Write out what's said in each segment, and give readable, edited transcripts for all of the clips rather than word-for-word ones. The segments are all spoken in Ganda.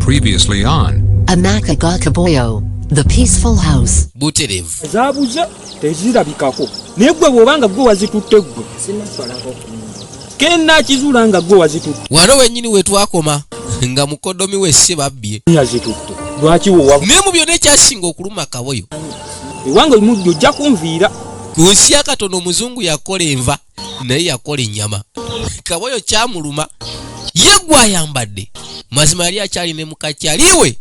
Previously on AMAKA KABOYO, the peaceful house. Buterevu. Zabuza tezirabikako. Negwe bwobanga gwe wazitutte gwe. Sinaswalako. Kenna kizulanga gwe wazitutte. Wano wenyini wetwakoma nga mukodomi wesse babbye. Yazitutte. Lwaki wowa? Ne mu byonna ekyasinga okuluma Kaboyo. Ewange mujjo ojja kunviira. Ku nsi yakatono omuzungu yakola enva naye yakola ennyama. Kaboyo kyamuluma ye gwayambadde. Mazima yali akyali ne mukakyaliwe.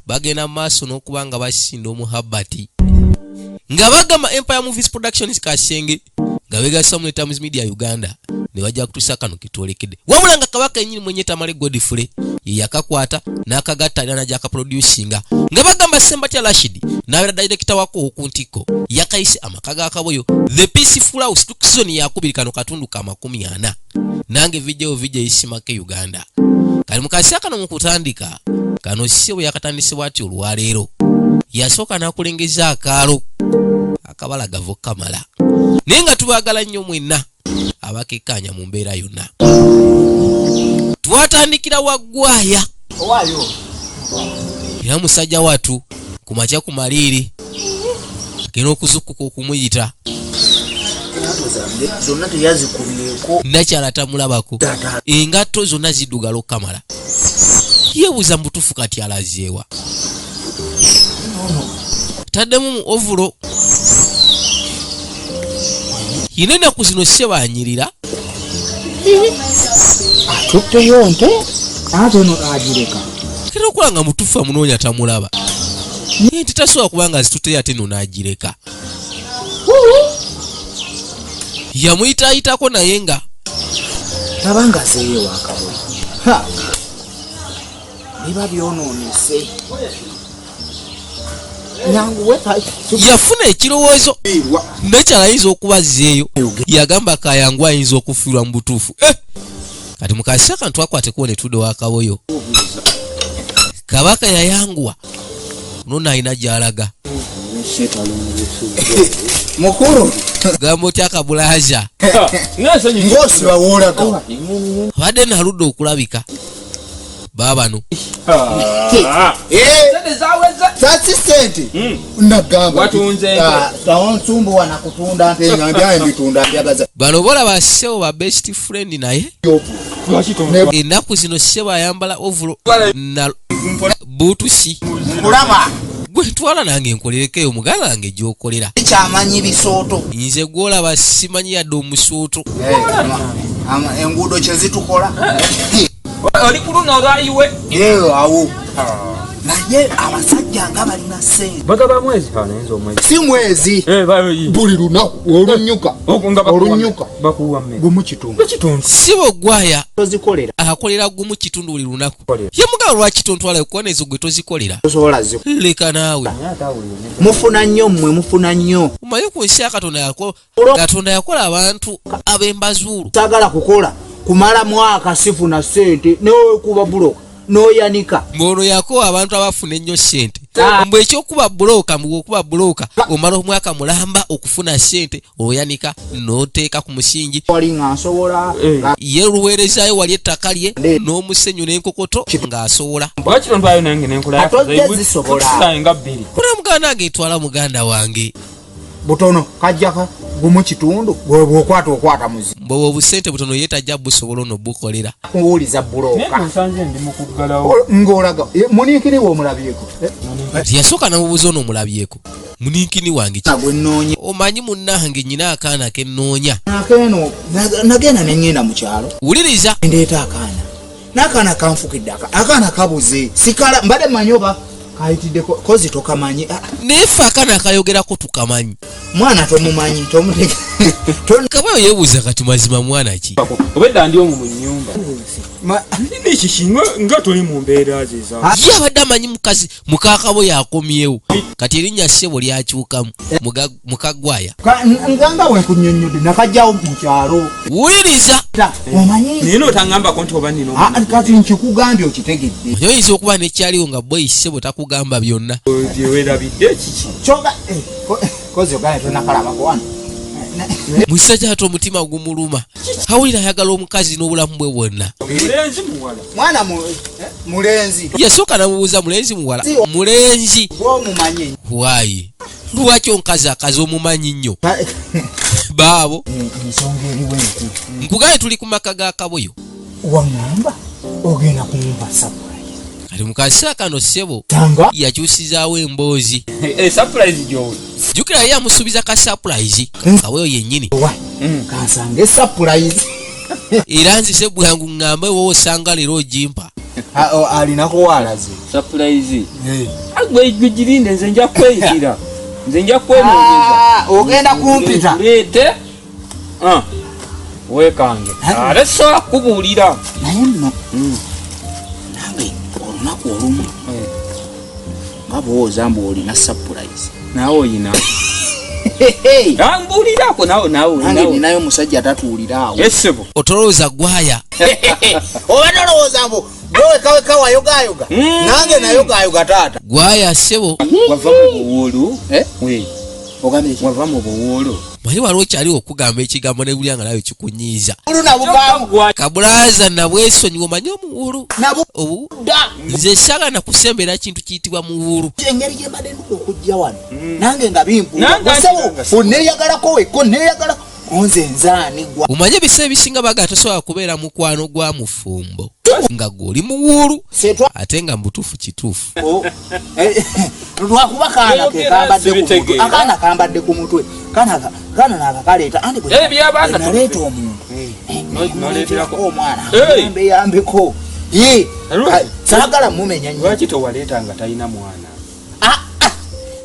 Bagenda maaso n'okubanga basinda omuhabbati. Nga bagamba Empire Movies Productions Kasenge nga begasa mu TAMZ Media Uganda ne bajja kutusa kano kitwolekedde. Wabula nga Kabaka yennyini mwenye Tamale Godfrey ye yakakwata n'akagatta alina n'ajja producinga. Nga bagamba Sembati Rashid n'abeera director wako okuntiko yakayise amaka ga Kaboyo The Peaceful House tukizoni yakubiri kano katundu ka 40 nange VJ ISMA ke Uganda. Kali mukasi akano mukutandika kano siwe yakatandisibwa ati olwaleero yasooka n'akulengeza akaalo akabalagavu kamala naye nga tubagala nnyo mwenna abakekkaanya mu mbeera yonna. Twatandikira waggwaya era musajja watu ku makya ku maliiri agenda okuzukuka okumuyita zonna teyazikubyeko nakyala tamulabako engatto zonna ziddugala okamala yeebuuza mutuufu kati alazeewa taddemu mu ovulo yina ennaku zino sebanyirira atutteyo nte ate no agireka kera okola nga mutuufu amunoonya tamulaba naye nti tasobola kubanga zitutteyo ate no n'agireka yamuyitaayitako naye nga tabanga zeeyo wakaboyo biba byonoonese yafuna ekirowoozo nekyala okuba zeeyo yagamba kayangu ayinza okufiirwa mu butuufu kati mukasi akantu akwateko ne tudde wa Kaboyo Kabaka yayanguwa nona alina gy'alaga mukuru gambo tyakabulaza ngosi bawoolaga abadde naludde okulabika baabano sasi sente nagamba nsumbu wanakutunda nte nambyaye mbitunda mbyagaza bano bolaba ssebo ba best friend naye ennaku zino ssebo ayambala ovulo na buutusi kulaba gwetwala nange nkolerekeyo muganda wange gyokolera ekyamanyi bisooto nze gwolaba simanyi yadde omusooto enguudo kyezitukola oli kuluna olwayiwe awo naye abasajja nga balina sente bagaba mwezi anayinza omwezi si mwezi buli lunaku olunyuka gumu kitundu si bw'oggwaya tozikolera akolera gumu kitundu buli lunaku ye mugabo lwaki tontwala okukoona ezo gwe tozikolera tosobola leka naawe mufuna nnyo mmwe mufuna nnyo omanyi ku nsi ya Katonda yakola abantu ab'embazuulu sagala kukola kumala mwaka sifuna sente newekuba buloka noyanika mbono yako abantu abafuna ennyo sente mbwe ekyokuba buloka mbwokuba buloka omala omwaka mulamba okufuna sente oyanika noteeka ku musingi wali nga nsobola ye luweerezaayo wali ettaka lye n'omusenyu n'enkokoto ng'asobola bwakirontwayo nange nenkola kuna muganda wange etwala muganda wange butono kajjaka gumu kitundu bw'okwata muzi mbwe obusente butono yeetajja busobola onobukolera kuwuliza buloka nsanze ndi mukuggalawo ng'olaga muninkini w'omulabyeko yasooka namubuuza onoomulabyeko muninkini wange gwenoonya omanyi munnange nyina akaana kennoonya akeno nagenda neŋŋenda mu kyalo wuliriza ndeeta akaana n'akaana kanfukidde akaana kabuze sikala mbadde manyi oba kayitidde kozi tokamanyi nefe akaana akayogerako tukamanyi mwana tomumanyi Kaboyo yeebuuza kati mazima mwana ki obedda ndi omu mu nnyumba nekiki nga toli mu mbeera zeza ye abadde amanyi mukazi muka Kaboyo akomyewo kati erinnya ssebo lyakyukamu mukaggwaya nga wenkunyonyodde nakajjawo mu kyalo wuliriza omanyi naye n'otangambako nti oba nino kati nkikugambye okitegedde oyo oyinza okuba nekyaliwo nga bwe issebo takugamba byonna byewerabidde kiki kyoga kozi ogane tonakalabako wano musajja ate omutima gumuluma awulira ayagala omukazi n'obulamu bwe bwonna. Mulenzi muwala. Mwana mulenzi. Yasooka namubuuza mulenzi muwala. Mulenzi. Gw'omumanyi. Waayi. Lwaki omukazi akazi omumanyi nnyo? Baabo. Ensonga eriwo enkulu. Nkugaye tuli ku maka ga Kaboyo. Wangamba ogenda kumpa surprise. Kati mu kaseera kano ssebo Tanga yakyusizaawo emboozi. Surprise gyowe. Jjukira yali amusuubiza ka surprise. Kaboyo yennyini. Kansange surprise. Era nzise bwangu ŋŋambe wowe osanga leero ogimpa. Alinako walaze. Surprise. Agwe girinde nze nja kweyitira. Nze nja kwenoonyeza. Ogenda kumpita. Leete. Wekange. Ate sobola kubuulira. Naye nno. Nange olunaku olumu. Nga bw'owooza mbu olina surprise. Nawe oyina. Ambuulirako nawe. Nange ninayo omusajja atatuulira awo. Essebo. Otolowooza gwaya. Oba tolowooza mbu gwe wayogayoga. Nange nayogayoga taata. Gwaya ssebo. Wava mu buwuulu. Ogambe ki? Wava mu buwuulu. Mali waliwo kyali okugamba ekigambo ne buli nga nawe kikunyiiza. Nabugamu. Kabulaza nabwesonyiwa omanyi omuwuulu. Nabuda. Nze saagala kusembera kintu kiyitibwa muwuulu. Engeri gye mbadde ndudde okujja wano. Nange nga bimpuula. Onneeyagalako wekko onneeyagalako. Nze nzaani gwa. Omanyi ebiseera ebisinga baga tosobola kubeera mukwano gwa mufumbo. Nga gw'oli muwuulu. Ate nga mubutuufu kituufu. Lwakuba kaana ke kambadde ku mutwe. Akaana kambadde ku mutwe. Kaana nakakaleeta. Andi bwe naleeta omuntu. Noleeterako omwana. Yambeko. Saagala mumenya nnyo. Lwaki towaleeta nga talina mwana?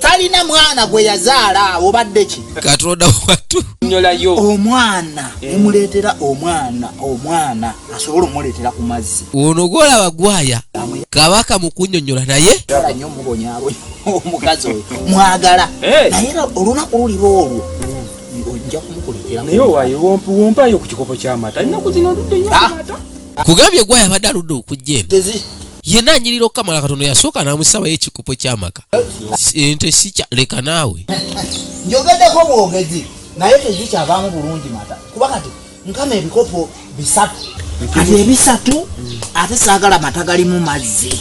Talina mwana gwe yazaala obadde ki? Katonda watu. Nyolayo. Omwana emuleetera omwana asobola omuleetera ku mazzi. Ono gw'olaba gwaya kabaka mu kunnyonnyola naye nnyo mubonyaabo omukazi oyo mwagala naye era olunaku luliba olwo ojja kumukuleetera. Naye wompayo ku kikopo ky'amata. Ennaku zino ndudde nnyo amata. Kugambye gwaya abadde aludde okujja eno. Yenna anyirira okukamala katono yasooka n'amusabayo ekikopo ky'amaka. Ente sikya leka naawe. Njogeddeko bwogezi naye tezikyavaamu bulungi mata. Kuba kati nkama ebikopo bisatu. Kati ebisatu ate saagala mata galimu mazzi.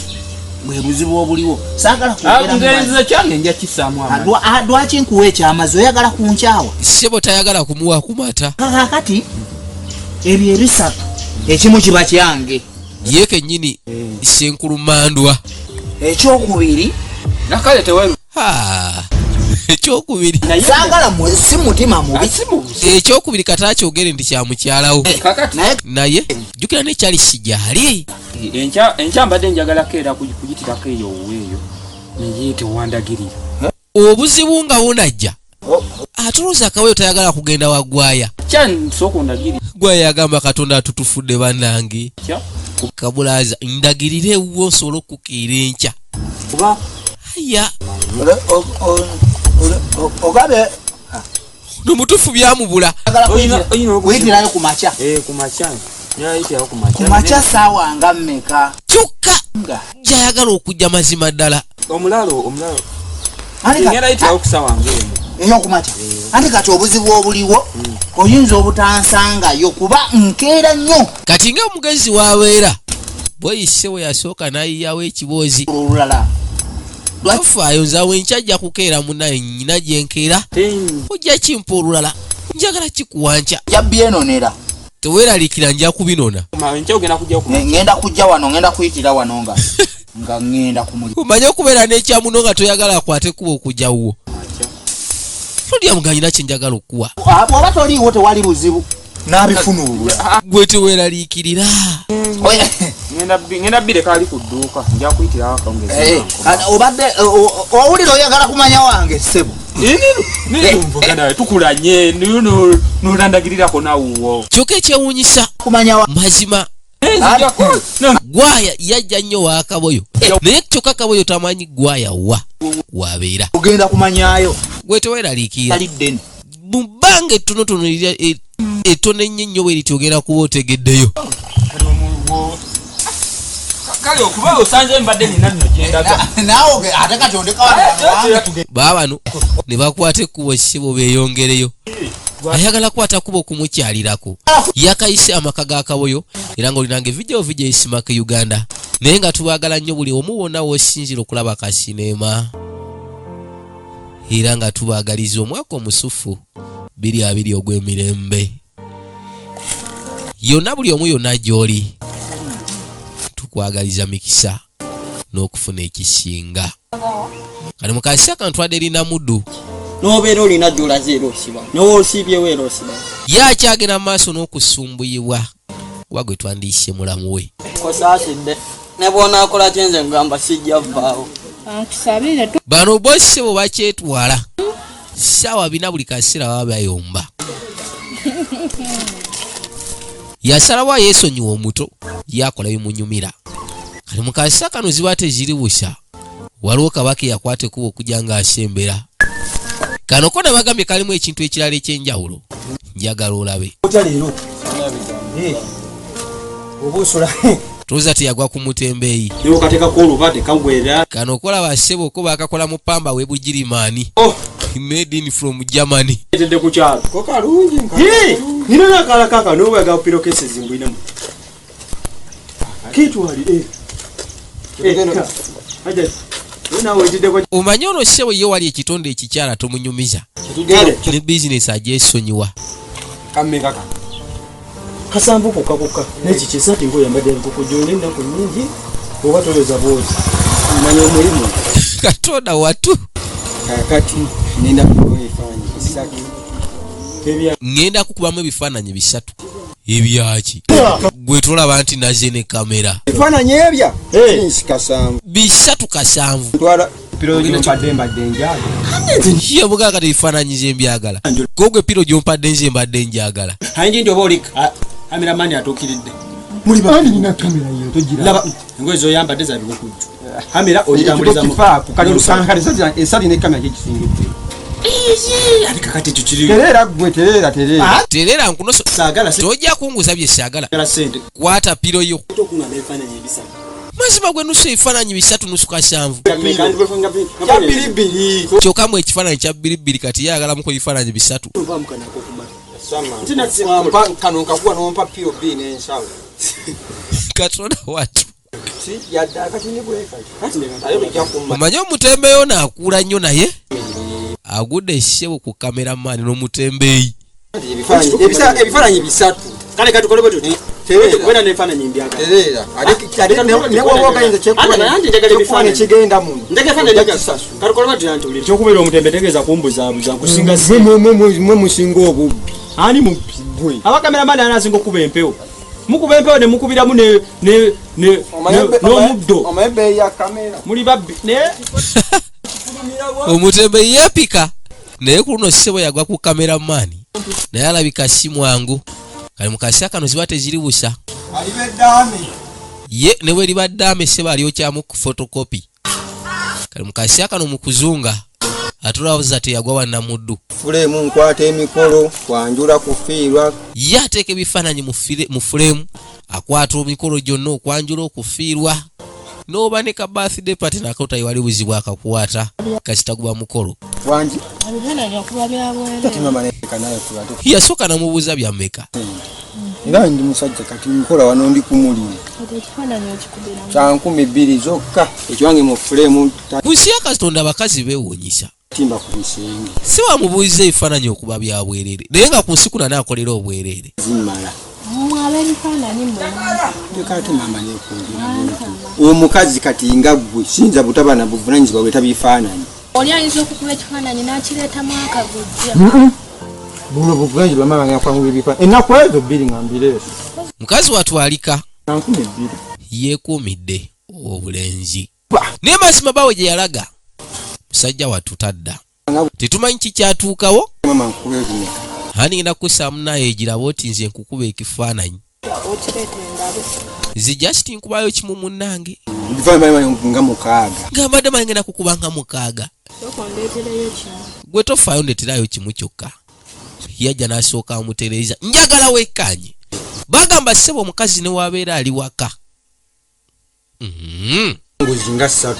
Bwe buzibu obuliwo. Saagala kwogera mu mazzi. Nze kyange nja kissaamu amata. Lwaki nkuwa ekyamazzi oyagala kunkyawa? Ssebo tayagala kumuwa ku mata. Kakati ebyo ebisatu ekimu kiba kyange. Ye kennyini senkulumandwa. Ekyokubiri nakale teweru. Ekyokubiri saagala si mutima mubi. Ekyokubiri kati akyogere nti kya mukyalawo. Naye jjukira n'ekyali sigyali. Enkya mbadde njagalako era kugitirako eyo oweeyo naye tewandagirira. Obuzibu nga bunajja atulooza Akaboyo tayagala kugenda wagwaya. Kyansooka ondagirira. Gwaya yagamba Katonda atutufudde bannange. Kabulaza ndagirire ewuwo nsobole okukeera enkya. Kuba aya ogabe nomutuufu byamubula. Kuyitirayo ku makya. Ku makya saawa nga mmeka? Kyokka gyayagala okujja mazima ddala. Omulalo ngenda yitirayo ku saawa ng'emu ey'okumakya. Anti kati obuzibu obuliwo oyinza obutansangayo kuba nkeera nnyo. Kati nga omugezi wabeera bweyise we yasooka n'ayiyawo ekiboozi olulala. Lwafaayo nzaawe nkyajja kukeera munaye nnyina gye nkeera. Ojja kimpa olulala njagala kikuwanca. Jabyenonera. Teweeraliikira nja kubinona. Ngenda kujja wano ngenda kuyitira wano nga ngenda kumuli. Omanye okubeera n'ekyamuno nga toyagala akwate kuba okujjawwo. Tolya muganyina kye njagala okuwa. Bw'oba toliiwo tewali buzibu. N'abifunuulwa. Gwe teweeraliikirira. ngenda bbire kaali ku dduuka nja kuyitirawo akawungezi. Obadde owulira oyagala kumanya wange ssebo. Nivugana tukulanye nolandagirirako nawuwo. Kyokka ekyewuunyisa kumanya mazima gwaya yajja nnyo wa Kaboyo naye kyokka Kaboyo tamanyi gwaya wabeera. Ogenda kumanyayo. Gwe teweeraliikira. Aliddene. Mu bbanga ettonotono ettono ennyo ennyo bwe liti ogenda kuba otegeddeyo. Kale okuba osanze mbadde nina nno gyendaga. Naawe ate kati ondeka wano baabano ne bakwata ekkubo ssebo beeyongereyo. ayagala kwata kubo kumukyalirako yakayise amaka ga Kaboyo era nga olinange VJ ISMA ke Uganda naye nga tubagala nnyo buli omu wonna w'osinzira okulaba kasinema era nga tubagaliza omwaka omusufu 2020 ogw'emirembe yonna buli omu yonna gy'oli tukwagaliza mikisa n'okufuna ekisinga kale mukasi akantwadde erina muddu nobeera olina gy'olaze era osiba n'owoosibyewo era osiba yakyagenda mu maaso n'okusumbuyibwa kuba gwe twandiyise mulamu we kosaasidde ne bw'onaakola kyenze ngamba sijja vaawo bano bosse bwe bakyetwala ssaawa bina buli kaseera baba bayomba yasalawo yeesonyiwa omuto yakola bimunyumira kale mu kaseera kano ziba teziri busa waliwo kabaka yakwata ekuba okujja ng'asembera kano ko nabagambye kalimu ekintu ekirala ekyenjawulo njagala olabe tuuza teyagwa ku mutembeeyi kano kolaba ssebo ko bakakola mu pamba we bugirimaani made in from Germany omanyi ono ssebo ye wali ekitonde ekikyala tomunyumiza ne bizinesi agyesonyiwa kasanvu kokka n'eki kisatu ngoyambadde nkokujoni ennaku nnyingi oba toleza bwozi manya omulimu katonda watu kakati nenda kukuba ebifaananyi bisatu ngenda kukubamu ebifaananyi bisatu ebyaki gwe tolaba nti naze ne kamera ebifaananyi ebya kasanvu bisatu kasanvu piro gyompadde mbadde njagala yebugaa kati ebifaananyi ze mbyagala gogwe piro gyompadde nze mbadde njagala hayinji nti oba oli kameramani atuukiridde muli bandi nina kamera yo togiraba engoye zoyambadde zabikukujju kamera ogitambulizamu kali olukankale esali ne kamera gyekisingidde ati kakati tukiri terera gwe terera terera nkunoso saagala tojja kunguza bye saagala sente kwata piro yo tokungana ebifaananyi ebisatu mazima gwe nusu ebifaananyi bisatu nusu kasanvu kya biribiri kyokka mu ekifaananyi kya biribiri kati yayagalamuko ebifaananyi bisatu kano nkakuwa nompa piro b n'ensawo katonda watu omanyi omutembeeyo naakuula nnyo naye agudde essebo ku kameramani n'omutembeeyi ebifaananyi bisatu kale katukole bwe tuti wena nebifaananyi mbyagala kigenda muno ekyokubeera omutembe tegeeza kumbuzaabuza nkusinga mwe musinga obubbi ani mubbi abakameramani ani asinga okuba empewo mukuba empewo ne mukubiramu n'omuddo muli babbi naye omutembe yeepika naye ku luno ssebo yagwa ku kameramani naye alabika si mwangu kale mu kaseera kano ziba teziri busa ye ne bwe liba ddaame ssebo alyokyamu ku fotokopi kale mu kaseera kano mu kuzunga atulabuza teyagwa wannamuddu fulemu nkwata emikolo kwanjula kufiirwa ye ateeka ebifaananyi mu fulemu akwata emikolo gyonna okwanjula okufiirwa n'oba ne ka birthday party nako tayiwali buzibu akakwata kasitaguba mukolo wangi yasooka namubuuza byammeka era ndi musajja kati nkola wano ndi kumulira kya 200 zokka ekiwange mu fulemu busi ya katonda abakazi beewuunyisa timba ku bisenge si wamubuuliza ebifaananyi okuba bya bwereere naye nga ku nsi kuna naakolera obwereere zimala omukazi kati nga gwe sinza butaba na buvunanyizibwa bwe tabifaananyi oli ayinza okukuba ekifaananyi n'akireetamu akagujja buno buvunanyizibwa mama ngakwangula ebifaananyi ennaku ezo bbiri ngambireeso mukazi watwalika 200 yeekuumidde obulenzi naye mazima bawe gye yalaga musajja watutadda tetumanyi kikyatuukawo mama nkube ebimeka hani ngenda kukusaamu naye egiraba oti nze nkukuba ekifaananyi nze just nkubayo kimu munnange nga mukaaga ngambadde manyi ngenda kukuba nga mukaaga gwe tofaayo ndeterayo kimu kyokka yajja n'asooka amutereeza njagala wekkanye bagamba ssebo omukazi ne wabeera ali waka nguzi nga 3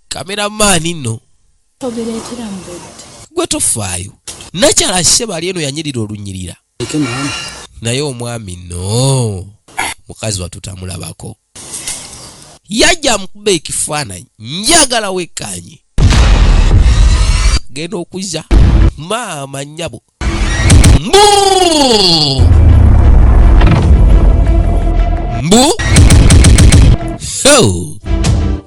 kameramaani nno gwe tofaayo nakyala Ssebaali eno yanyirira olunyirira naye omwami no mukazi watutamulabako yajja amukuba ekifaananyi njagala wekkanye genda okuzza maama nnyabo mbu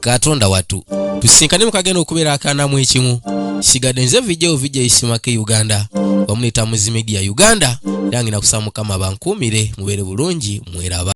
Katonda watu tusinkane mukagenda okubeera akanamu ekimu sigadde nze VJ ISMA Uganda wamunita TAMZ Media Uganda yange nakusaba Mukama bankuumire mubeere bulungi mweraba.